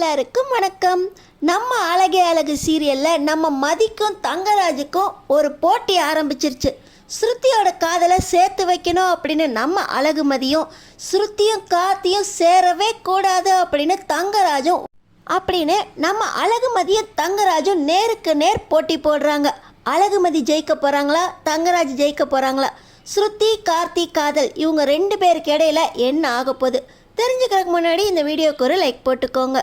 எல்லாருக்கும் வணக்கம். நம்ம அழகே அழகு சீரியலில் நம்ம மதிக்கும் தங்கராஜுக்கும் ஒரு போட்டி ஆரம்பிச்சிருச்சு. ஸ்ருதியோட காதலை சேர்த்து வைக்கணும் அப்படின்னு நம்ம அழகுமதியும், ஸ்ருதியும் கார்த்தியும் சேரவே கூடாது அப்படின்னு தங்கராஜும், அப்படின்னு நம்ம அழகுமதியும் தங்கராஜும் நேருக்கு நேர் போட்டி போடுறாங்க. அழகுமதி ஜெயிக்க போகிறாங்களா, தங்கராஜ் ஜெயிக்க போகிறாங்களா? ஸ்ருதி கார்த்தி காதல் இவங்க ரெண்டு பேருக்கு இடையில என்ன ஆக போகுது தெரிஞ்சுக்கிறதுக்கு முன்னாடி இந்த வீடியோக்கு ஒரு லைக் போட்டுக்கோங்க.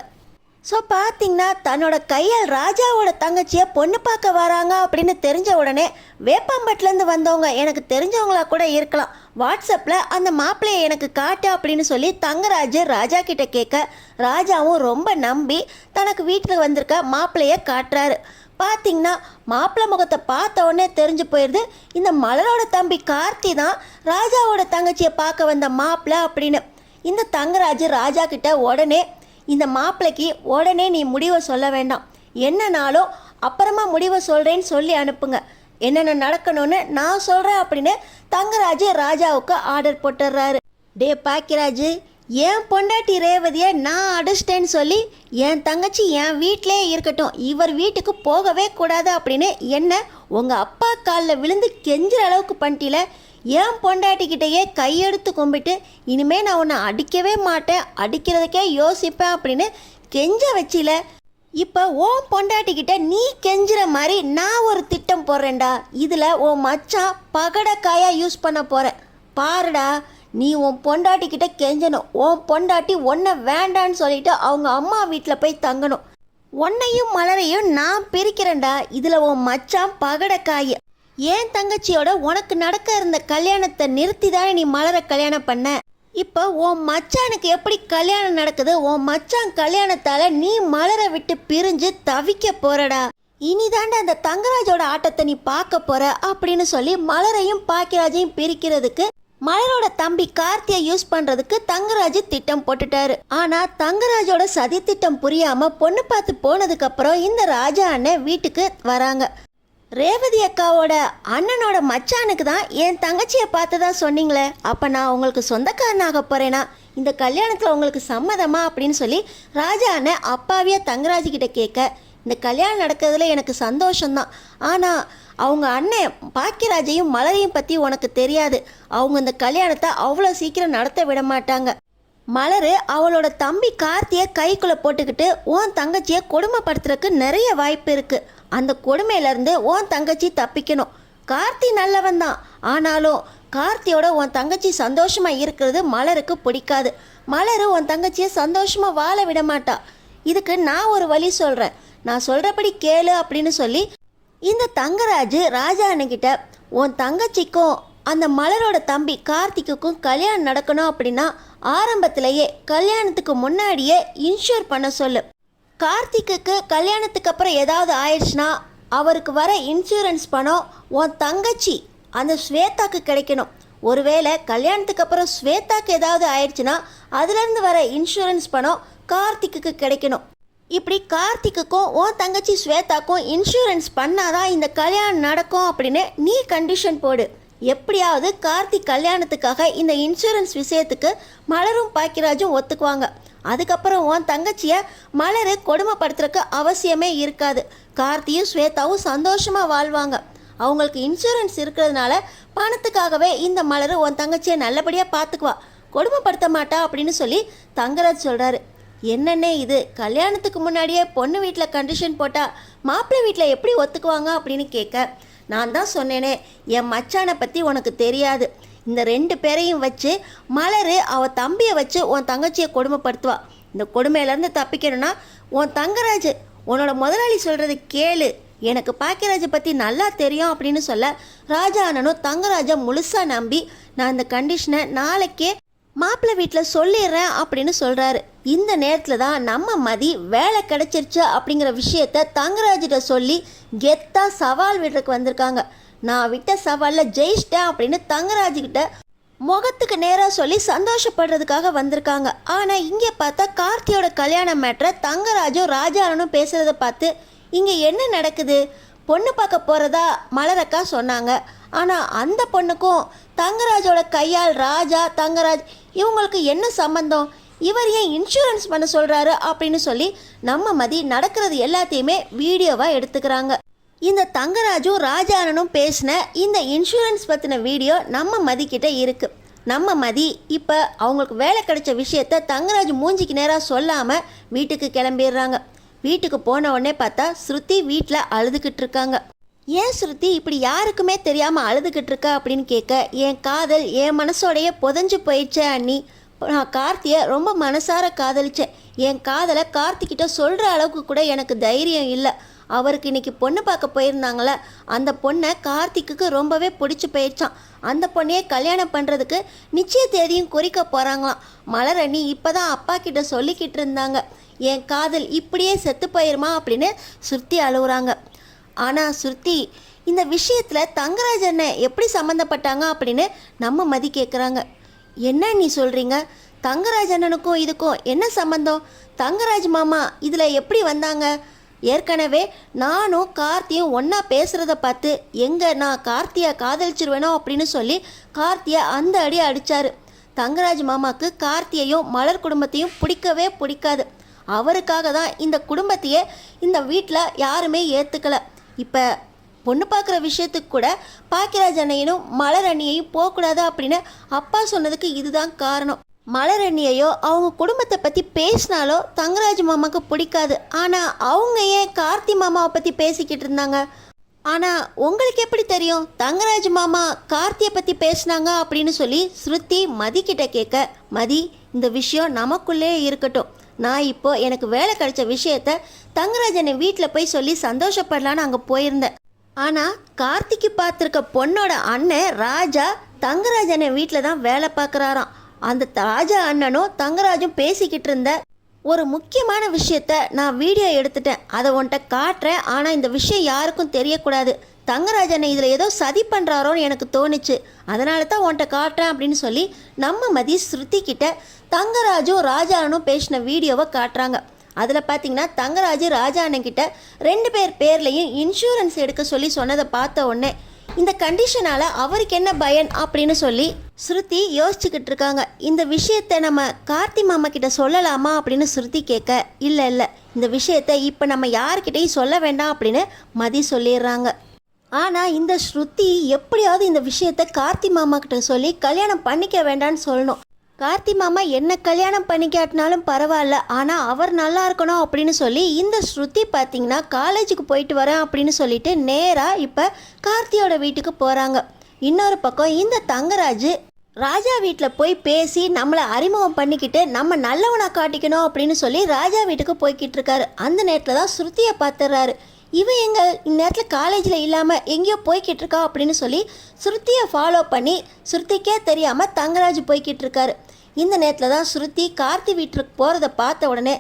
ஸோ பார்த்தீங்கன்னா தன்னோட கையால் ராஜாவோட தங்கச்சியை பொண்ணு பார்க்க வராங்க அப்படின்னு தெரிஞ்ச உடனே வேப்பாம்பட்டிலேருந்து வந்தவங்க எனக்கு தெரிஞ்சவங்களா கூட இருக்கலாம். வாட்ஸ்அப்பில் அந்த மாப்பிள்ளையை எனக்கு காட்டு அப்படின்னு சொல்லி தங்கராஜ் ராஜா கிட்ட கேட்க, ராஜாவும் ரொம்ப நம்பி தனக்கு வீட்டுக்கு வந்திருக்க மாப்பிள்ளையை காட்டுறாரு. பார்த்தீங்கன்னா மாப்பிள்ளை முகத்தை பார்த்த உடனே தெரிஞ்சு போயிடுது இந்த மலரோட தம்பி கார்த்தி தான் ராஜாவோட தங்கச்சியை பார்க்க வந்த மாப்பிள்ளை அப்படின்னு. இந்த தங்கராஜ் ராஜா கிட்ட உடனே இந்த மாப்பிள்ளைக்கு உடனே நீ முடிவை சொல்ல வேண்டாம், என்னன்னாலும் அப்புறமா முடிவை சொல்கிறேன்னு சொல்லி அனுப்புங்க, என்னென்ன நடக்கணும்னு நான் சொல்கிறேன் அப்படின்னு தங்கராஜ் ராஜாவுக்கு ஆர்டர் போட்டுடுறாரு. டே பாக்கியராஜ், என் பொண்டாட்டி ரேவதியை நான் அடிச்சிட்டேன்னு சொல்லி என் தங்கச்சி என் வீட்டிலே இருக்கட்டும், இவர் வீட்டுக்கு போகவே கூடாது அப்படின்னு என்ன உங்கள் அப்பா காலில் விழுந்து கெஞ்சுற அளவுக்கு பண்ணிட்டில. என் பொண்டாட்டிக்கிட்டேயே கையெடுத்து கும்பிட்டு இனிமேல் நான் உன்னை அடிக்கவே மாட்டேன், அடிக்கிறதுக்கே யோசிப்பேன் அப்படின்னு கெஞ்ச வச்சில. இப்போ உன் பொண்டாட்டிக்கிட்ட நீ கெஞ்சுற மாதிரி நான் ஒரு திட்டம் போடுறேன்டா. இதில் உன் மச்சான் பகடக்காயாக யூஸ் பண்ண போகிறேன் பாருடா. நீ உன் பொண்டாட்டிக்கிட்ட கெஞ்சணும், உன் பொண்டாட்டி உன்னை வேண்டான்னு சொல்லிட்டு அவங்க அம்மா வீட்டில் போய் தங்கணும். உன்னையும் மலரையும் நான் பிரிக்கிறேன்டா. இதில் உன் மச்சான் பகடக்காய. ஏன் தங்கச்சியோட உனக்கு நடக்க இருந்த கல்யாணத்தை நிறுத்தி தானே நீ மலரை கல்யாணம் பண்ண. இப்போ உன் மச்சானுக்கு எப்படி கல்யாணம் நடக்குது, உன் மச்சான் கல்யாணத்தால் நீ மலரை விட்டு பிரிஞ்சு தவிக்க போறடா. இனிதாண்ட அந்த தங்கராஜோட ஆட்டத்தை நீ பார்க்க போற அப்படின்னு சொல்லி மலரையும் பாக்கியராஜையும் பிரிக்கிறதுக்கு மலரோட தம்பி கார்த்தியை யூஸ் பண்றதுக்கு தங்கராஜ் திட்டம் போட்டுட்டாரு. ஆனா தங்கராஜோட சதி திட்டம் புரியாம பொண்ணு பார்த்து போனதுக்கு அப்புறம் இந்த ராஜா அண்ணன் வீட்டுக்கு வராங்க. ரேவதி அக்காவோட அண்ணனோட மச்சானுக்கு தான் என் தங்கச்சியை பார்த்ததா சொன்னீங்களே, அப்போ நான் உங்களுக்கு சொந்தக்காரனாக போகிறேனா, இந்த கல்யாணத்தில் உங்களுக்கு சம்மதமா அப்படின்னு சொல்லி ராஜா அண்ணன் அப்பாவியாக தங்கராஜ் கிட்ட கேட்க, இந்த கல்யாணம் நடக்கிறதுல எனக்கு சந்தோஷம்தான், ஆனால் அவங்க அண்ணன் பாக்கியராஜையும் மலரையும் பற்றி உனக்கு தெரியாது, அவங்க இந்த கல்யாணத்தை அவ்வளோ சீக்கிரம் நடத்த விட மாட்டாங்க. மலர் அவளோட தம்பி கார்த்தியை கைக்குள்ளே போட்டுக்கிட்டு உன் தங்கச்சியை கொடுமைப்படுத்துறதுக்கு நிறைய வாய்ப்பு இருக்குது. அந்த கொடுமையிலேருந்து உன் தங்கச்சி தப்பிக்கணும். கார்த்தி நல்லவன் தான், ஆனாலும் கார்த்தியோட உன் தங்கச்சி சந்தோஷமாக இருக்கிறது மலருக்கு பிடிக்காது. மலர் உன் தங்கச்சியை சந்தோஷமாக வாழ விட மாட்டா. இதுக்கு நான் ஒரு வழி சொல்கிறேன், நான் சொல்கிறபடி கேளு அப்படின்னு சொல்லி இந்த தங்கராஜ் ராஜா அண்ணகிட்ட உன் தங்கச்சிக்கும் அந்த மலரோட தம்பி கார்த்திக்குக்கும் கல்யாணம் நடக்கணும் அப்படின்னா ஆரம்பத்திலேயே கல்யாணத்துக்கு முன்னாடியே இன்ஷூர் பண்ண சொல்லு. கார்த்திக்கு கல்யாணத்துக்கு அப்புறம் ஏதாவது ஆயிடுச்சுன்னா அவருக்கு வர இன்சூரன்ஸ் பணம் உன் தங்கச்சி அந்த ஸ்வேதாக்கு கிடைக்கணும். ஒருவேளை கல்யாணத்துக்கு அப்புறம் ஸ்வேதாக்கு ஏதாவது ஆயிடுச்சுன்னா அதுலேருந்து வர இன்சூரன்ஸ் பணம் கார்த்திக்கு கிடைக்கணும். இப்படி கார்த்திக்குக்கும் உன் தங்கச்சி ஸ்வேதாக்கும் இன்சூரன்ஸ் பண்ணாதான் இந்த கல்யாணம் நடக்கும் அப்படின்னு நீ கண்டிஷன் போடு. எப்படியாவது கார்த்திக் கல்யாணத்துக்காக இந்த இன்சூரன்ஸ் விஷயத்துக்கு மலரும் பாக்கியராஜும் ஒத்துக்குவாங்க. அதுக்கப்புறம் உன் தங்கச்சியை மலரை கொடுமைப்படுத்துறதுக்கு அவசியமே இருக்காது. கார்த்தியும் ஸ்வேதாவும் சந்தோஷமாக வாழ்வாங்க. அவங்களுக்கு இன்சூரன்ஸ் இருக்கிறதுனால பணத்துக்காகவே இந்த மலர் உன் தங்கச்சியை நல்லபடியாக பார்த்துக்குவா, கொடுமைப்படுத்த மாட்டா அப்படின்னு சொல்லி தங்கராஜ் சொல்கிறாரு. என்னென்ன இது, கல்யாணத்துக்கு முன்னாடியே பொண்ணு வீட்டில் கண்டிஷன் போட்டால் மாப்பிள்ளை வீட்டில் எப்படி ஒத்துக்குவாங்க அப்படின்னு கேட்க, நான் தான் சொன்னேனே என் மச்சானை பற்றி உனக்கு தெரியாது, இந்த ரெண்டு பேரையும் வச்சு மலர் அவள் தம்பியை வச்சு உன் தங்கச்சியை கொடுமைப்படுத்துவா. இந்த கொடுமையிலேருந்து தப்பிக்கணும்னா உன் தங்கராஜ் உன்னோட முதலாளி சொல்கிறது கேளு, எனக்கு பாக்கியராஜை பற்றி நல்லா தெரியும் அப்படின்னு சொல்ல ராஜா அண்ணனும் தங்கராஜை முழுசாக நம்பி நான் இந்த கண்டிஷனை நாளைக்கே மாப்பிள்ளை வீட்டில் சொல்லிடுறேன் அப்படின்னு சொல்கிறாரு. இந்த நேரத்தில் தான் நம்ம மதி வேலை கிடைச்சிருச்சு அப்படிங்கிற விஷயத்த தங்கராஜிட்ட சொல்லி கெத்தா சவால் விடுறதுக்கு வந்திருக்காங்க. நான் விட்ட சவாலில் ஜெயிச்சிட்டேன் அப்படின்னு தங்கராஜுக்கிட்ட முகத்துக்கு நேராக சொல்லி சந்தோஷப்படுறதுக்காக வந்திருக்காங்க. ஆனால் இங்கே பார்த்தா கார்த்தியோட கல்யாண மேட்ரை தங்கராஜும் ராஜாரனும் பேசுகிறத பார்த்து இங்கே என்ன நடக்குது, பொண்ணு பார்க்க போகிறதா மலரக்கா சொன்னாங்க. ஆனால் அந்த பொண்ணுக்கும் தங்கராஜோட கையால் ராஜா தங்கராஜ் இவங்களுக்கு என்ன சம்பந்தம், இவர் ஏன் இன்சூரன்ஸ் பண்ண சொல்கிறாரு அப்படின்னு சொல்லி நம்ம மதி நடக்கிறது எல்லாத்தையுமே வீடியோவாக எடுத்துக்கிறாங்க. இந்த தங்கராஜும் ராஜானனும் பேசின இந்த இன்சூரன்ஸ் பற்றின வீடியோ நம்ம மதிக்கிட்ட இருக்குது. நம்ம மதி இப்போ அவங்களுக்கு வேலை கிடைச்ச விஷயத்த தங்கராஜ் மூஞ்சிக்கு நேராக சொல்லாமல் வீட்டுக்கு கிளம்பிடுறாங்க. வீட்டுக்கு போன உடனே பார்த்தா ஸ்ருதி வீட்டில் அழுதுகிட்டு இருக்காங்க. ஏன் ஸ்ருதி இப்படி யாருக்குமே தெரியாமல் அழுதுகிட்டு இருக்கா அப்படின்னு கேட்க, என் காதல் என் மனசோடைய புதஞ்சு போயிடுச்சே அண்ணி. நான் கார்த்தியை ரொம்ப மனசார காதலிச்சேன். என் காதலை கார்த்திக்கிட்ட சொல்கிற அளவுக்கு கூட எனக்கு தைரியம் இல்லை. அவருக்கு இன்னைக்கு பொண்ணு பார்க்க போயிருந்தாங்களே, அந்த பொண்ணை கார்த்திக்கு ரொம்பவே பிடிச்சி போயிடுச்சான். அந்த பொண்ணையே கல்யாணம் பண்ணுறதுக்கு நிச்சய தேதியும் குறிக்க போகிறாங்களாம். மலரணி இப்போ தான் அப்பா கிட்ட சொல்லிக்கிட்டு இருந்தாங்க, என் காதல் இப்படியே செத்து போயிருமா அப்படின்னு ஸ்ருதி அழுகுறாங்க. ஆனால் ஸ்ருதி இந்த விஷயத்தில் தங்கராஜ் அண்ணன் எப்படி சம்மந்தப்பட்டாங்க அப்படின்னு நம்ம மதி கேட்குறாங்க. என்ன நீ சொல்கிறீங்க? தங்கராஜ் அண்ணனுக்கும் இதுக்கும் என்ன சம்மந்தம்? தங்கராஜ் மாமா இதில் எப்படி வந்தாங்க? ஏற்கனவே நானும் கார்த்தியும் ஒன்றா பேசுகிறத பார்த்து நான் கார்த்தியை காதலிச்சிருவேனோ அப்படின்னு சொல்லி கார்த்தியை அந்த அடி அடித்தார். தங்கராஜ் மாமாவுக்கு கார்த்தியையும் மலர் குடும்பத்தையும் பிடிக்கவே பிடிக்காது. அவருக்காக தான் இந்த குடும்பத்தையே இந்த வீட்டில் யாருமே ஏற்றுக்கலை. இப்போ பொண்ணு பார்க்குற விஷயத்துக்கு கூட பாக்கியராஜ் அண்ணையனும் மலர் அண்ணியையும் போகக்கூடாது அப்படின்னு அப்பா சொன்னதுக்கு இதுதான் காரணம். மலர் அண்ணியையோ அவங்க குடும்பத்தை பற்றி பேசினாலோ தங்கராஜ் மாமாவுக்கு பிடிக்காது. ஆனால் அவங்க ஏன் கார்த்தி மாமாவை பற்றி பேசிக்கிட்டு இருந்தாங்க? ஆனால் உங்களுக்கு எப்படி தெரியும் தங்கராஜ் மாமா கார்த்தியை பற்றி பேசினாங்க அப்படின்னு சொல்லி ஸ்ருதி மதி கிட்ட கேட்க, மதி இந்த விஷயம் நமக்குள்ளே இருக்கட்டும். நான் இப்போ எனக்கு வேலை கிடைச்ச விஷயத்த தங்கராஜனை வீட்டில் போய் சொல்லி சந்தோஷப்படலான்னு அங்கே போயிருந்தேன். ஆனால் கார்த்திக்கு பார்த்துருக்க பொண்ணோட அண்ணன் ராஜா தங்கராஜனை வீட்டில் தான் வேலை பார்க்குறாராம். அந்த ராஜா அண்ணனும் தங்கராஜும் பேசிக்கிட்டு இருந்த ஒரு முக்கியமான விஷயத்த நான் வீடியோ எடுத்துட்டேன். அதை உன்கிட்ட காட்டுறேன். ஆனால் இந்த விஷயம் யாருக்கும் தெரியக்கூடாது. தங்கராஜனை இதில் ஏதோ சதி பண்ணுறாரோன்னு எனக்கு தோணுச்சு. அதனால தான் உன்கிட்ட காட்டுறேன் அப்படின்னு சொல்லி நம்ம மதி ஸ்ருதி கிட்ட தங்கராஜும் ராஜா அண்ணனும் பேசின வீடியோவை காட்டுறாங்க. அதில் பார்த்தீங்கன்னா தங்கராஜு ராஜா அண்ணன்கிட்ட 2 பேர் பேர்லையும் இன்சூரன்ஸ் எடுக்க சொல்லி சொன்னதை பார்த்த உடனே இந்த கண்டிஷனால் அவருக்கு என்ன பயன் அப்படின்னு சொல்லி ஸ்ருதி யோசிச்சுக்கிட்டு இருக்காங்க. இந்த விஷயத்தை நம்ம கார்த்தி மாமா கிட்ட சொல்லலாமா அப்படின்னு ஸ்ருதி கேட்க, இல்லை இந்த விஷயத்தை இப்போ நம்ம யார்கிட்டையும் சொல்ல வேண்டாம் அப்படின்னு மதி சொல்லிடுறாங்க. ஆனால் இந்த ஸ்ருதி எப்படியாவது இந்த விஷயத்தை கார்த்தி மாமா கிட்ட சொல்லி கல்யாணம் பண்ணிக்க வேண்டான்னு சொல்லணும். கார்த்தி மாமா என்ன கல்யாணம் பண்ணிக்காட்டினாலும் பரவாயில்ல, ஆனால் அவர் நல்லா இருக்கணும் அப்படின்னு சொல்லி இந்த ஸ்ருதி பார்த்திங்கன்னா காலேஜுக்கு போயிட்டு வரேன் அப்படின்னு சொல்லிட்டு நேராக இப்போ கார்த்தியோட வீட்டுக்கு போகிறாங்க. இன்னொரு பக்கம் இந்த தங்கராஜ் ராஜா வீட்டில் போய் பேசி நம்மளை அறிமுகம் பண்ணிக்கிட்டு நம்ம நல்லவனாக காட்டிக்கணும் அப்படின்னு சொல்லி ராஜா வீட்டுக்கு போய்கிட்டு இருக்காரு. அந்த நேரத்தில் தான் ஸ்ருதியை பார்த்துடுறாரு. இவன் எங்கள் இந்நேரத்தில் காலேஜில் இல்லாமல் எங்கேயோ போய்கிட்டு இருக்கா அப்படின்னு சொல்லி ஸ்ருதியை ஃபாலோ பண்ணி ஸ்ருதிக்கே தெரியாமல் தங்கராஜ் போய்கிட்டு இருக்காரு. இந்த நேரத்தில் தான் ஸ்ருதி கார்த்தி வீட்டுக்கு போகிறத பார்த்த உடனே,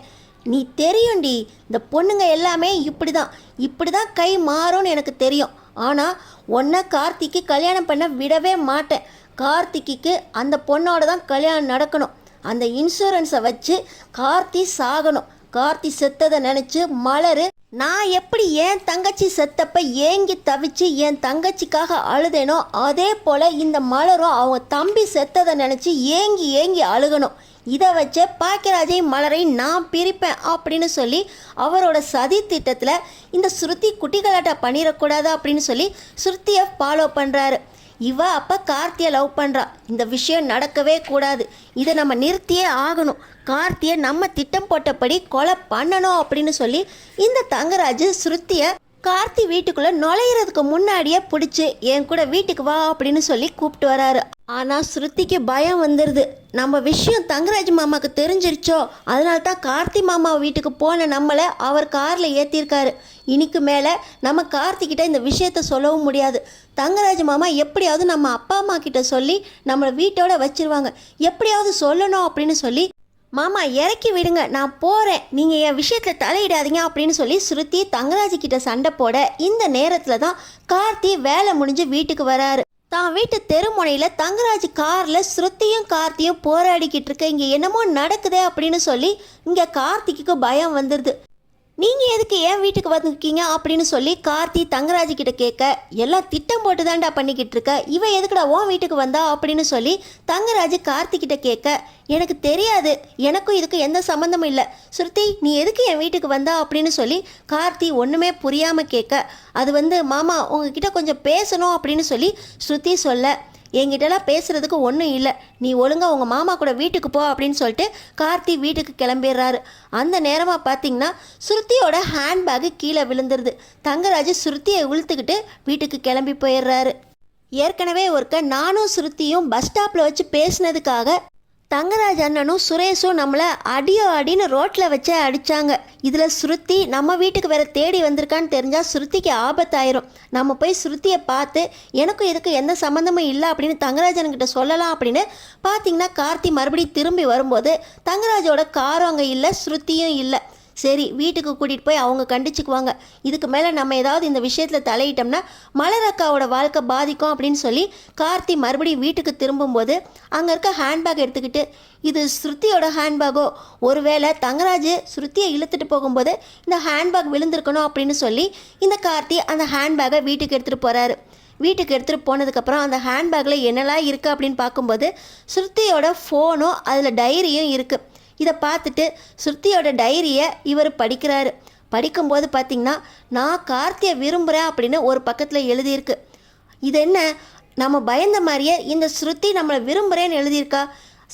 நீ தெரியும்டி இந்த பொண்ணுங்க எல்லாமே இப்படி தான் கை மாறும்னு எனக்கு தெரியும். ஆனால் ஒன்றை கார்த்திக்கு கல்யாணம் பண்ண விடவே மாட்டேன். கார்த்திக்கு அந்த பொண்ணோட தான் கல்யாணம் நடக்கணும். அந்த இன்சூரன்ஸை வச்சு கார்த்தி சாகணும். கார்த்தி செத்ததை நினச்சி மலர் நான் எப்படி என் தங்கச்சி செத்தப்ப ஏங்கி தவிச்சு என் தங்கச்சிக்காக அழுதேனோ அதே போல் இந்த மலரும் அவங்க தம்பி செத்ததை நினச்சி ஏங்கி அழுகணும். இதை வச்ச பாக்கியராஜையும் மலரையும் நான் பிரிப்பேன் அப்படின்னு சொல்லி அவரோட சதி திட்டத்தில் இந்த ஸ்ருதி குட்டிகளாட்டா பண்ணிடக்கூடாது அப்படின்னு சொல்லி ஸ்ருதியை ஃபாலோ பண்ணுறாரு. இவ அப்போ கார்த்தியை லவ் பண்ணுறா. இந்த விஷயம் நடக்கவே கூடாது. இதை நம்ம நிறுத்தியே ஆகணும். கார்த்தியை நம்ம திட்டம் போட்டபடி கொலை பண்ணணும் அப்படின்னு சொல்லி இந்த தங்கராஜ் ஸ்ருதியை கார்த்தி வீட்டுக்குள்ளே நுழையிறதுக்கு முன்னாடியே பிடிச்சி என் கூட வீட்டுக்கு வா அப்படின்னு சொல்லி கூப்பிட்டு வராரு. ஆனால் ஸ்ருதிக்கு பயம் வந்துடுது. நம்ம விஷயம் தங்கராஜ் மாமாவுக்கு தெரிஞ்சிருச்சோ, அதனால தான் கார்த்தி மாமா வீட்டுக்கு போன நம்மளை அவர் காரில் ஏற்றிருக்காரு. இனிக்கு மேலே நம்ம கார்த்திக்கிட்ட இந்த விஷயத்த சொல்லவும் முடியாது. தங்கராஜ் மாமா எப்படியாவது நம்ம அப்பா அம்மா கிட்ட சொல்லி நம்மளை வீட்டோட வச்சிருவாங்க. எப்படியாவது சொல்லணும் அப்படின்னு சொல்லி, மாமா இறக்கி விடுங்க, நான் போகிறேன், நீங்கள் என் விஷயத்தில் தலையிடாதீங்க அப்படின்னு சொல்லி ஸ்ருதி தங்கராஜ்கிட்ட சண்டை போட இந்த நேரத்தில் தான் கார்த்தி வேலை முடிஞ்சு வீட்டுக்கு வராரு. தான் வீட்டு தெருமுனையில் தங்கராஜ் காரில் ஸ்ருதியும் கார்த்தியும் போராடிக்கிட்டு இருக்க, இங்கே என்னமோ நடக்குதே அப்படின்னு சொல்லி இங்கே கார்த்திக்கு பயம் வந்துடுது. நீங்கள் எதுக்கு என் வீட்டுக்கு வந்திருக்கீங்க அப்படின்னு சொல்லி கார்த்தி தங்கராஜ் கிட்ட கேட்க, எல்லாம் திட்டம் போட்டு தான்டா பண்ணிக்கிட்டு இருக்க, இவன் எதுக்குடா உன் வீட்டுக்கு வந்தா அப்படின்னு சொல்லி தங்கராஜ் கார்த்தி கிட்ட கேட்க, எனக்கு தெரியாது, எனக்கும் இதுக்கு எந்த சம்மந்தமும் இல்லை, ஸ்ருதி நீ எதுக்கு என் வீட்டுக்கு வந்தா அப்படின்னு சொல்லி கார்த்தி ஒன்றுமே புரியாமல் கேட்க, அது மாமா உங்ககிட்ட கொஞ்சம் பேசணும் அப்படின்னு சொல்லி ஸ்ருதி சொல்ல, என்கிட்டலாம் பேசுகிறதுக்கு ஒன்றும் இல்லை, நீ ஒழுங்காக உங்கள் மாமா கூட வீட்டுக்கு போ அப்படின்னு சொல்லிட்டு கார்த்தி வீட்டுக்கு கிளம்பிடுறாரு. அந்த நேரமாக பார்த்தீங்கன்னா ஸ்ருதியோட ஹேண்ட்பேக்கு கீழே விழுந்துருது. தங்கராஜ் ஸ்ருதியை இழுத்துக்கிட்டு வீட்டுக்கு கிளம்பி போயிடுறாரு. ஏற்கனவே ஒருக்க நானும் ஸ்ருதியும் பஸ் ஸ்டாப்பில் வச்சு பேசினதுக்காக தங்கராஜ் அண்ணனும் சுரேஷும் நம்மளை அடின்னு ரோட்டில் வச்சே அடித்தாங்க. இதில் ஸ்ருதி நம்ம வீட்டுக்கு வேற தேடி வந்திருக்கான்னு தெரிஞ்சால் ஸ்ருதிக்கு ஆபத்தாயிரும். நம்ம போய் ஸ்ருதியை பார்த்து எனக்கும் இதுக்கு எந்த சம்மந்தமும் இல்லை அப்படின்னு தங்கராஜன்கிட்ட சொல்லலாம் அப்படின்னு பார்த்தீங்கன்னா கார்த்தி மறுபடியும் திரும்பி வரும்போது தங்கராஜோட காரும் அங்கே இல்லை, ஸ்ருதியும் இல்லை. சரி வீட்டுக்கு கூட்டிகிட்டு போய் அவங்க கண்டிச்சுக்குவாங்க, இதுக்கு மேலே நம்ம ஏதாவது இந்த விஷயத்தில் தலையிட்டோம்னா மலர் அக்காவோட வாழ்க்கை பாதிக்கும் அப்படின்னு சொல்லி கார்த்தி மறுபடியும் வீட்டுக்கு திரும்பும்போது அங்கே இருக்க ஹேண்ட்பேக் எடுத்துக்கிட்டு, இது ஸ்ருதியோட ஹேண்ட்பேக்கோ, ஒருவேளை தங்கராஜ் ஸ்ருதியை இழுத்துட்டு போகும்போது இந்த ஹேண்ட்பேக் விழுந்திருக்கணும் அப்படின்னு சொல்லி இந்த கார்த்தி அந்த ஹேண்ட்பேக்கை வீட்டுக்கு எடுத்துகிட்டு போகிறாரு. வீட்டுக்கு எடுத்துகிட்டு போனதுக்கப்புறம் அந்த ஹேண்ட்பேக்கில் என்னெல்லாம் இருக்குது அப்படின்னு பார்க்கும்போது ஸ்ருதியோட ஃபோனும் அதில் டைரியும் இருக்குது. இதை பார்த்துட்டு ஸ்ருதியோட டைரியை இவர் படிக்கிறாரு. படிக்கும்போது பார்த்திங்கன்னா, நான் கார்த்தியை விரும்புகிறேன் அப்படின்னு ஒரு பக்கத்தில் எழுதியிருக்கு. இது என்ன, நம்ம பயந்த மாதிரியே இந்த ஸ்ருதி நம்மளை விரும்புகிறேன்னு எழுதியிருக்கா.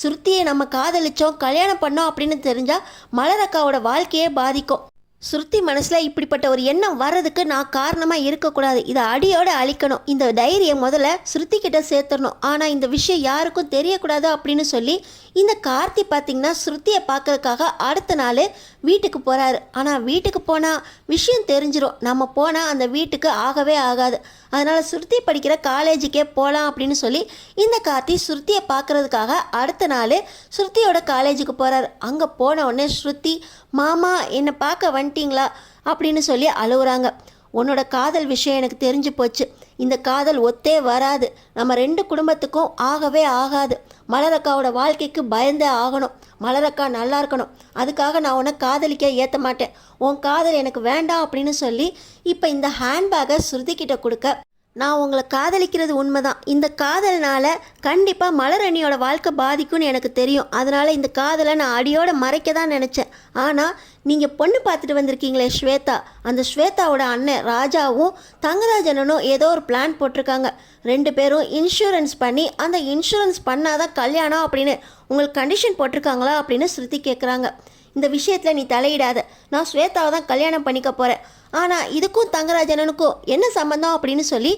ஸ்ருதியை நம்ம காதலிச்சோம், கல்யாணம் பண்ணோம் அப்படின்னு தெரிஞ்சால் மலர் அக்காவோட வாழ்க்கையே பாதிக்கும். ஸ்ருதி மனசில் இப்படிப்பட்ட ஒரு எண்ணம் வர்றதுக்கு நான் காரணமாக இருக்கக்கூடாது, இதை அடியோடு அழிக்கணும், இந்த டைரியை முதல்ல ஸ்ருதி கிட்ட சேர்த்துடணும், ஆனால் இந்த விஷயம் யாருக்கும் தெரியக்கூடாது அப்படின்னு சொல்லி இந்த கார்த்தி பார்த்திங்கன்னா ஸ்ருதியை பார்க்கறதுக்காக அடுத்த நாள் வீட்டுக்கு போகிறாரு. ஆனால் வீட்டுக்கு போனால் விஷயம் தெரிஞ்சிடும், நம்ம போனால் அந்த வீட்டுக்கு ஆகவே ஆகாது, அதனால் ஸ்ருதி படிக்கிற காலேஜுக்கே போகலாம் அப்படின்னு சொல்லி இந்த கார்த்தி ஸ்ருதியை பார்க்குறதுக்காக அடுத்த நாள் ஸ்ருதியோட காலேஜுக்கு போகிறாரு. அங்கே போன உடனே ஸ்ருதி, மாமா என்னை பார்க்க வந்துட்டீங்களா அப்படின்னு சொல்லி அழுகுறாங்க. உன்னோட காதல் விஷயம் எனக்கு தெரிஞ்சு போச்சு, இந்த காதல் ஒத்தே வராது, நம்ம ரெண்டு குடும்பத்துக்கும் ஆகவே ஆகாது, மலரக்காவோட வாழ்க்கைக்கு பயந்தே ஆகணும், மலரக்கா நல்லா இருக்கணும், அதுக்காக நான் உன்னை காதலிக்க ஏற்ற மாட்டேன், உன் காதல் எனக்கு வேண்டாம் அப்படின்னு சொல்லி இப்போ இந்த ஹேண்ட்பேக்கை ஸ்ருதிக்கிட்ட கொடுக்க, நான் உங்களை காதலிக்கிறது உண்மைதான், இந்த காதல்னால் கண்டிப்பாக மலரணியோட வாழ்க்கை பாதிக்கும்னு எனக்கு தெரியும், அதனால் இந்த காதலை நான் அடியோடு மறைக்க தான் நினச்சேன், ஆனால் நீங்கள் பொண்ணு பார்த்துட்டு வந்திருக்கீங்களே ஸ்வேதா, அந்த ஸ்வேதாவோட அண்ணன் ராஜாவும் தங்கராஜனும் ஏதோ ஒரு பிளான் போட்டிருக்காங்க, ரெண்டு பேரும் இன்சூரன்ஸ் பண்ணி அந்த இன்சூரன்ஸ் பண்ணாதான் கல்யாணம் அப்படின்னு உங்களுக்கு கண்டிஷன் போட்டிருக்காங்களா அப்படின்னு ஸ்ருதி கேட்குறாங்க. இந்த விஷயத்தில் நீ தலையிடாத, நான் ஸ்வேதாவை தான் கல்யாணம் பண்ணிக்க போகிறேன், ஆனால் இதுக்கும் தங்கராஜனுக்கும் என்ன சம்மந்தம் அப்படின்னு சொல்லி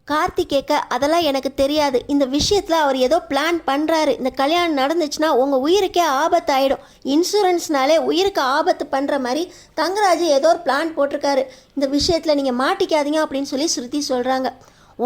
கார்த்தி கேட்க, அதெல்லாம் எனக்கு தெரியாது, இந்த விஷயத்தில் அவர் ஏதோ பிளான் பண்ணுறாரு, இந்த கல்யாணம் நடந்துச்சுன்னா உங்கள் உயிருக்கே ஆபத்தாயிடும், இன்சூரன்ஸ்னாலே உயிருக்கு ஆபத்து பண்ணுற மாதிரி தங்கராஜ் ஏதோ ஒரு பிளான் போட்டிருக்காரு, இந்த விஷயத்தில் நீங்கள் மாட்டிக்காதீங்க அப்படின்னு சொல்லி ஸ்ருதி சொல்கிறாங்க.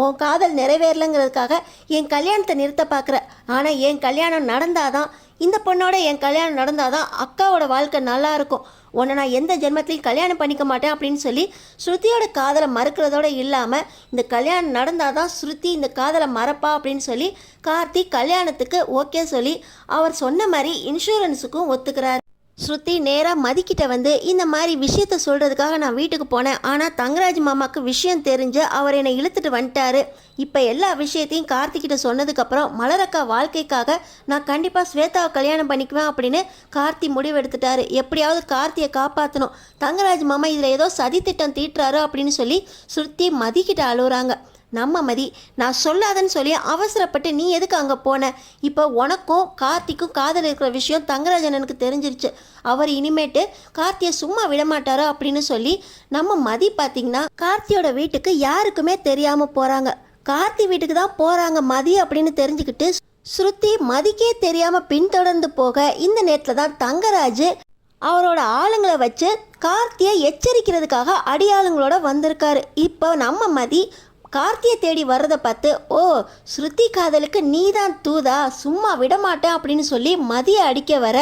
உன் காதல் நிறைவேறலைங்கிறதுக்காக என் கல்யாணத்தை நிறுத்த பார்க்குற, ஆனால் என் கல்யாணம் நடந்தாதான், இந்த பொண்ணோட என் கல்யாணம் நடந்தாதான் அக்காவோட வாழ்க்கை நல்லா இருக்கும், உன்னை நான் எந்த ஜென்மத்திலையும் கல்யாணம் பண்ணிக்க மாட்டேன் அப்படின்னு சொல்லி ஸ்ருதியோட காதலை மறுக்கிறதோடு இல்லாமல் இந்த கல்யாணம் நடந்தாதான் ஸ்ருதி இந்த காதலை மறப்பா அப்படின்னு சொல்லி கார்த்தி கல்யாணத்துக்கு ஓகே சொல்லி அவர் சொன்ன மாதிரி இன்சூரன்ஸுக்கும் ஒத்துக்கிறார். ஸ்ருதி நேராக மதிக்கிட்ட வந்து இந்த மாதிரி விஷயத்த சொல்கிறதுக்காக நான் வீட்டுக்கு போனேன், ஆனால் தங்கராஜ் மாமாவுக்கு விஷயம் தெரிஞ்சு அவர் என்னை இழுத்துட்டு வந்துட்டாரு, இப்போ எல்லா விஷயத்தையும் கார்த்திகிட்ட சொன்னதுக்கப்புறம் மலரக்கா வாழ்க்கைக்காக நான் கண்டிப்பாக ஸ்வேதாவை கல்யாணம் பண்ணிக்குவேன் அப்படின்னு கார்த்தி முடிவெடுத்துட்டாரு. எப்படியாவது கார்த்தியை காப்பாற்றணும், தங்கராஜ் மாமா இதில் ஏதோ சதி திட்டம் தீட்டுறாரு அப்படின்னு சொல்லி ஸ்ருதி மதிக்கிட்ட அழுகுறாங்க. நம்ம மதி, நான் சொல்லாதன்னு சொல்லி அவசரப்பட்டு நீ எதுக்கு அங்கே போன, இப்போ உனக்கும் கார்த்திக்கும் காதல் இருக்கிற விஷயம் தங்கராஜனனுக்கு தெரிஞ்சிருச்சு, அவர் இனிமேட்டு கார்த்தியை சும்மா விடமாட்டாரோ அப்படின்னு சொல்லி நம்ம மதி பார்த்திங்கன்னா கார்த்தியோட வீட்டுக்கு யாருக்குமே தெரியாமல் போகிறாங்க. கார்த்தி வீட்டுக்கு தான் போகிறாங்க மதி அப்படின்னு தெரிஞ்சுக்கிட்டு ஸ்ருதி மதிக்கே தெரியாமல் பின்தொடர்ந்து போக இந்த நேரத்தில் தான் தங்கராஜ் அவரோட ஆளுங்களை வச்சு கார்த்தியை எச்சரிக்கிறதுக்காக அடியாளுங்களோட வந்திருக்காரு. இப்போ நம்ம மதி கார்த்தியை தேடி வர்றதை பார்த்து, ஓ ஸ்ருதி காதலுக்கு நீ தான் தூதா, சும்மா விடமாட்டேன் அப்படின்னு சொல்லி மதியை அடிக்க வர,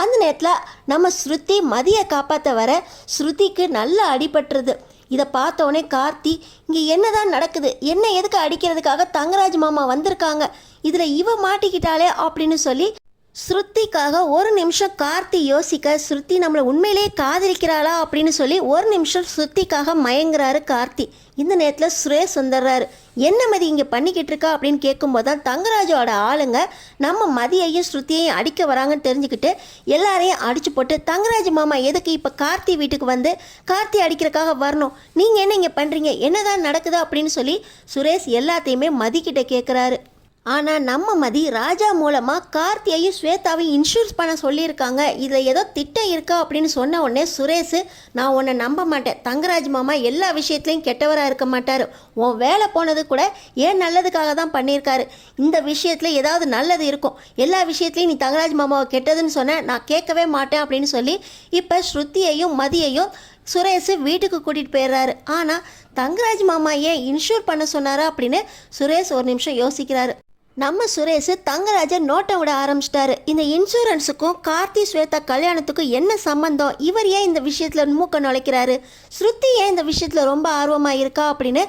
அந்த நேரத்தில் நம்ம ஸ்ருதி மதியை காப்பாற்ற வர ஸ்ருதிக்கு நல்லா அடிபட்டுருது. இதை பார்த்தோடனே கார்த்தி, இங்கே என்னதான் நடக்குது, என்ன எதுக்கு அடிக்கிறதுக்காக தங்கராஜ் மாமா வந்திருக்காங்க, இதில் இவ மாட்டிக்கிட்டாலே அப்படின்னு சொல்லி ஸ்ருதிக்காக ஒரு நிமிஷம் கார்த்தி யோசிக்க, ஸ்ருதி நம்மளை உண்மையிலேயே காதலிக்கிறாளா அப்படின்னு சொல்லி ஒரு நிமிஷம் ஸ்ருதிக்காக மயங்குறாரு கார்த்தி. இந்த நேரத்தில் சுரேஷ் வந்துடுறாரு. என்ன மதி இங்கே பண்ணிக்கிட்டு இருக்கா அப்படின்னு கேட்கும்போது தான் தங்கராஜோட ஆளுங்க நம்ம மதியையும் ஸ்ருதியையும் அடிக்க வராங்கன்னு தெரிஞ்சுக்கிட்டு எல்லாரையும் அடிச்சு போட்டு, தங்கராஜ் மாமா எதுக்கு இப்போ கார்த்தி வீட்டுக்கு வந்து கார்த்தி அடிக்கிறதுக்காக வரணும், நீங்கள் என்ன இங்கே பண்ணுறீங்க, என்னதான் நடக்குது அப்படின்னு சொல்லி சுரேஷ் எல்லாத்தையுமே மதிக்கிட்ட கேட்குறாரு. ஆனால் நம்ம மதி ராஜா மூலமாக கார்த்தியையும் ஸ்வேதாவையும் இன்சூரன்ஸ் பண்ண சொல்லியிருக்காங்க, இதில் ஏதோ திட்டம் இருக்கா அப்படின்னு சொன்ன உடனே சுரேஷ், நான் உன்னை நம்ப மாட்டேன், தங்கராஜ் மாமா எல்லா விஷயத்துலையும் கெட்டவராக இருக்க மாட்டார், உன் வேலை போனது கூட ஏன் நல்லதுக்காக தான் பண்ணியிருக்காரு, இந்த விஷயத்தில் ஏதாவது நல்லது இருக்கும், எல்லா விஷயத்துலையும் நீ தங்கராஜ் மாமாவை கெட்டதுன்னு சொன்ன நான் கேட்கவே மாட்டேன் அப்படின்னு சொல்லி இப்போ ஸ்ருதியையும் மதியையும் சுரேஷ் வீட்டுக்கு கூட்டிகிட்டு போயிடுறாரு. ஆனால் தங்கராஜ் மாமா ஏன் இன்சூர் பண்ண சொன்னாரா அப்படின்னு சுரேஷ் ஒரு நிமிஷம் யோசிக்கிறாரு. நம்ம சுரேஷ் தங்கராஜை நோட்டை விட ஆரம்பிச்சிட்டாரு. இந்த இன்சூரன்ஸுக்கும் கார்த்தி ஸ்வேதா கல்யாணத்துக்கும் என்ன சம்பந்தம், இவர் ஏன் இந்த விஷயத்தில் மூக்க நுழைக்கிறாரு, ஸ்ருதி ஏன் இந்த விஷயத்தில் ரொம்ப ஆர்வமாக இருக்கா அப்படின்னு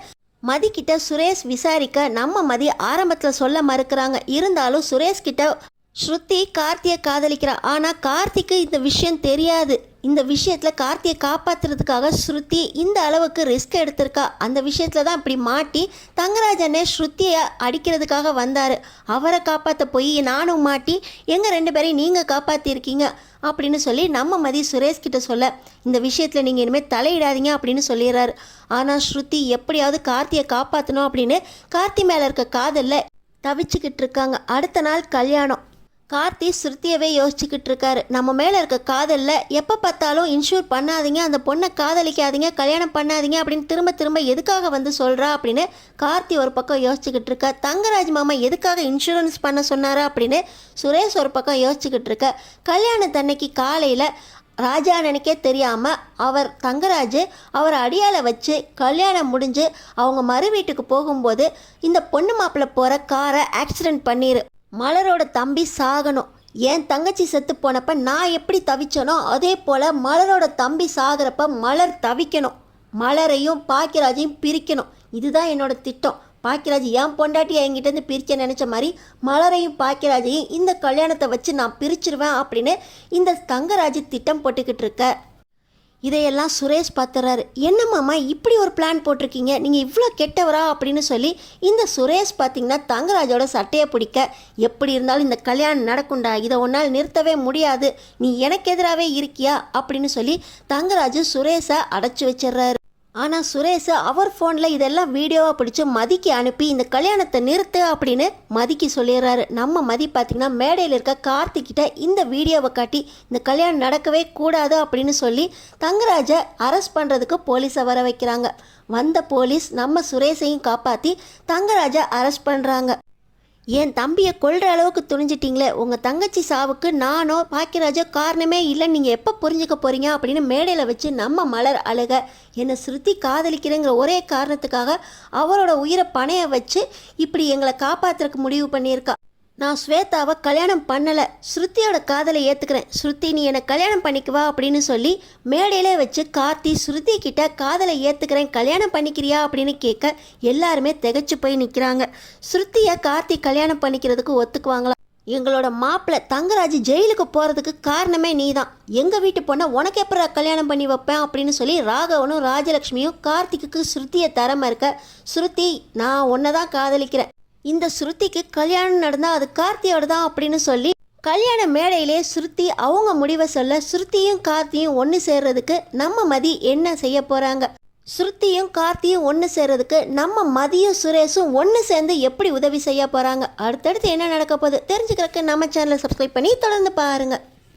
மதிக்கிட்ட சுரேஷ் விசாரிக்க நம்ம மதி ஆரம்பத்தில் சொல்ல மறுக்கிறாங்க. இருந்தாலும் சுரேஷ் கிட்ட ஸ்ருதி கார்த்தியை காதலிக்கிறா, ஆனால் கார்த்திக்கு இந்த விஷயம் தெரியாது, இந்த விஷயத்தில் கார்த்தியை காப்பாற்றுறதுக்காக ஸ்ருதி இந்த அளவுக்கு ரிஸ்க் எடுத்திருக்கா, அந்த விஷயத்தில் தான் இப்படி மாட்டி தங்கராஜனே ஸ்ருதியை அடிக்கிறதுக்காக வந்தார், அவரை காப்பாற்ற போய் நானும் மாட்டி எங்கள் 2 பேரையும் நீங்கள் காப்பாற்றிருக்கீங்க அப்படின்னு சொல்லி நம்ம மதி சுரேஷ் கிட்ட சொல்ல, இந்த விஷயத்தில் நீங்கள் இனிமேல் தலையிடாதீங்க அப்படின்னு சொல்லிடுறாரு. ஆனால் ஸ்ருதி எப்படியாவது கார்த்தியை காப்பாற்றணும் அப்படின்னு கார்த்தி மேலே இருக்க காதலில் தவிச்சுக்கிட்டு இருக்காங்க. அடுத்த நாள் கல்யாணம். கார்த்தி ஸ்ருதியவே யோசிச்சுக்கிட்டு இருக்காரு. நம்ம மேலே இருக்க காதலில் எப்போ பார்த்தாலும் இன்சூர் பண்ணாதீங்க, அந்த பொண்ணை காதலிக்காதீங்க, கல்யாணம் பண்ணாதீங்க அப்படின்னு திரும்ப திரும்ப எதுக்காக வந்து சொல்கிறா அப்படின்னு கார்த்தி ஒரு பக்கம் யோசிச்சுக்கிட்டு இருக்கா. தங்கராஜ் மாமா எதுக்காக இன்சூரன்ஸ் பண்ண சொன்னாரா அப்படின்னு சுரேஷ் ஒரு பக்கம் யோசிச்சுக்கிட்டு இருக்க. கல்யாணத்தன்னைக்கு காலையில் ராஜா நினைக்கே தெரியாமல் தங்கராஜ் அவர் அடியால வச்சு கல்யாணம் முடிஞ்சு அவங்க மறு வீட்டுக்கு போகும்போது இந்த பொண்ணு மாப்பிள்ளை போகிற காரை ஆக்சிடெண்ட் பண்ணிடு. மலரோட தம்பி சாகணும், என் தங்கச்சி செத்து போனப்ப நான் எப்படி தவிச்சனோ அதே போல் மலரோட தம்பி சாகிறப்ப மலர் தவிக்கணும், மலரையும் பாக்கியராஜையும் பிரிக்கணும், இதுதான் என்னோட திட்டம். பாக்கியராஜ் என் பொண்டாட்டி என்கிட்டேருந்து பிரிக்க நினச்ச மாதிரி மலரையும் பாக்கியராஜையும் இந்த கல்யாணத்தை வச்சு நான் பிரிச்சிருவேன் அப்படின்னு இந்த தங்கராஜ் திட்டம் போட்டுக்கிட்டு இருக்க. இதையெல்லாம் சுரேஷ் பார்த்துறாரு. என்ன மாமா இப்படி ஒரு பிளான் போட்டிருக்கீங்க, நீங்கள் இவ்வளோ கெட்டவரா அப்படின்னு சொல்லி இந்த சுரேஷ் பார்த்திங்கன்னா தங்கராஜோட சட்டையை பிடிக்க, எப்படி இருந்தாலும் இந்த கல்யாணம் நடக்கும்டா, இதை ஒன்றால் நிறுத்தவே முடியாது, நீ எனக்கு எதிராகவே இருக்கியா அப்படின்னு சொல்லி தங்கராஜ் சுரேஷை அடைச்சி வச்சிடுறாரு. ஆனால் சுரேஷ் அவர் ஃபோனில் இதெல்லாம் வீடியோவாக பிடிச்சி மதிக்கு அனுப்பி இந்த கல்யாணத்தை நிறுத்து அப்படின்னு மதிக்கு சொல்லிடுறாரு. நம்ம மதி பார்த்திங்கன்னா மேடையில் இருக்க கார்த்திக்கிட்ட இந்த வீடியோவை காட்டி இந்த கல்யாணம் நடக்கவே கூடாது அப்படின்னு சொல்லி தங்கராஜை அரெஸ்ட் பண்ணுறதுக்கு போலீஸை வர வைக்கிறாங்க. வந்த போலீஸ் நம்ம சுரேஷையும் காப்பாற்றி தங்கராஜை அரெஸ்ட் பண்ணுறாங்க. என் தம்பியை கொல்ற அளவுக்கு துணிஞ்சிட்டிங்களே, உங்கள் தங்கச்சி சாவுக்கு நானோ பாக்கியராஜோ காரணமே இல்லை, நீங்கள் எப்போ புரிஞ்சுக்க போகிறீங்க அப்படின்னு மேடையில் வச்சு நம்ம மலர் அழுக. என்னை ஸ்ருதி காதலிக்கிறேங்கிற ஒரே காரணத்துக்காக அவரோட உயிரை பணைய வச்சு இப்படி எங்களை காப்பாற்றுறதுக்கு முடிவு பண்ணியிருக்கா. நான் ஸ்வேதாவை கல்யாணம் பண்ணலை, ஸ்ருதியோட காதலை ஏற்றுக்கிறேன், ஸ்ருதி நீ என்னை கல்யாணம் பண்ணிக்குவா அப்படின்னு சொல்லி மேடையிலே வச்சு கார்த்தி ஸ்ருதி கிட்ட காதலை ஏற்றுக்கிறேன், கல்யாணம் பண்ணிக்கிறியா அப்படின்னு கேட்க எல்லாருமே திகைச்சு போய் நிற்கிறாங்க. ஸ்ருதியை கார்த்தி கல்யாணம் பண்ணிக்கிறதுக்கு ஒத்துக்குவாங்களா? எங்களோட மாப்பிள்ளை தங்கராஜ் ஜெயிலுக்கு போகிறதுக்கு காரணமே நீ தான், எங்கள் வீட்டு பொண்ணை உனக்கு எப்போ கல்யாணம் பண்ணி வைப்பேன் அப்படின்னு சொல்லி ராகவனும் ராஜலக்ஷ்மியும் கார்த்திக்கு ஸ்ருதியை தரமா இருக்க. ஸ்ருதி நான் உன்னை தான் காதலிக்கிறேன், இந்த ஸ்ருதிக்கு கல்யாணம் நடந்தால் அது கார்த்தியோட தான் அப்படின்னு சொல்லி கல்யாண மேடையிலே ஸ்ருதி அவங்க முடிவை சொல்ல, ஸ்ருதியும் கார்த்தியும் ஒன்று சேர்றதுக்கு நம்ம மதி என்ன செய்ய போகிறாங்க, ஸ்ருதியும் கார்த்தியும் ஒன்று சேர்றதுக்கு நம்ம மதியும் சுரேஷும் ஒன்று சேர்ந்து எப்படி உதவி செய்ய போகிறாங்க, அடுத்தடுத்து என்ன நடக்க போகுது தெரிஞ்சுக்கிறதுக்கு நம்ம சேனலை சப்ஸ்கிரைப் பண்ணி தொடர்ந்து பாருங்கள்.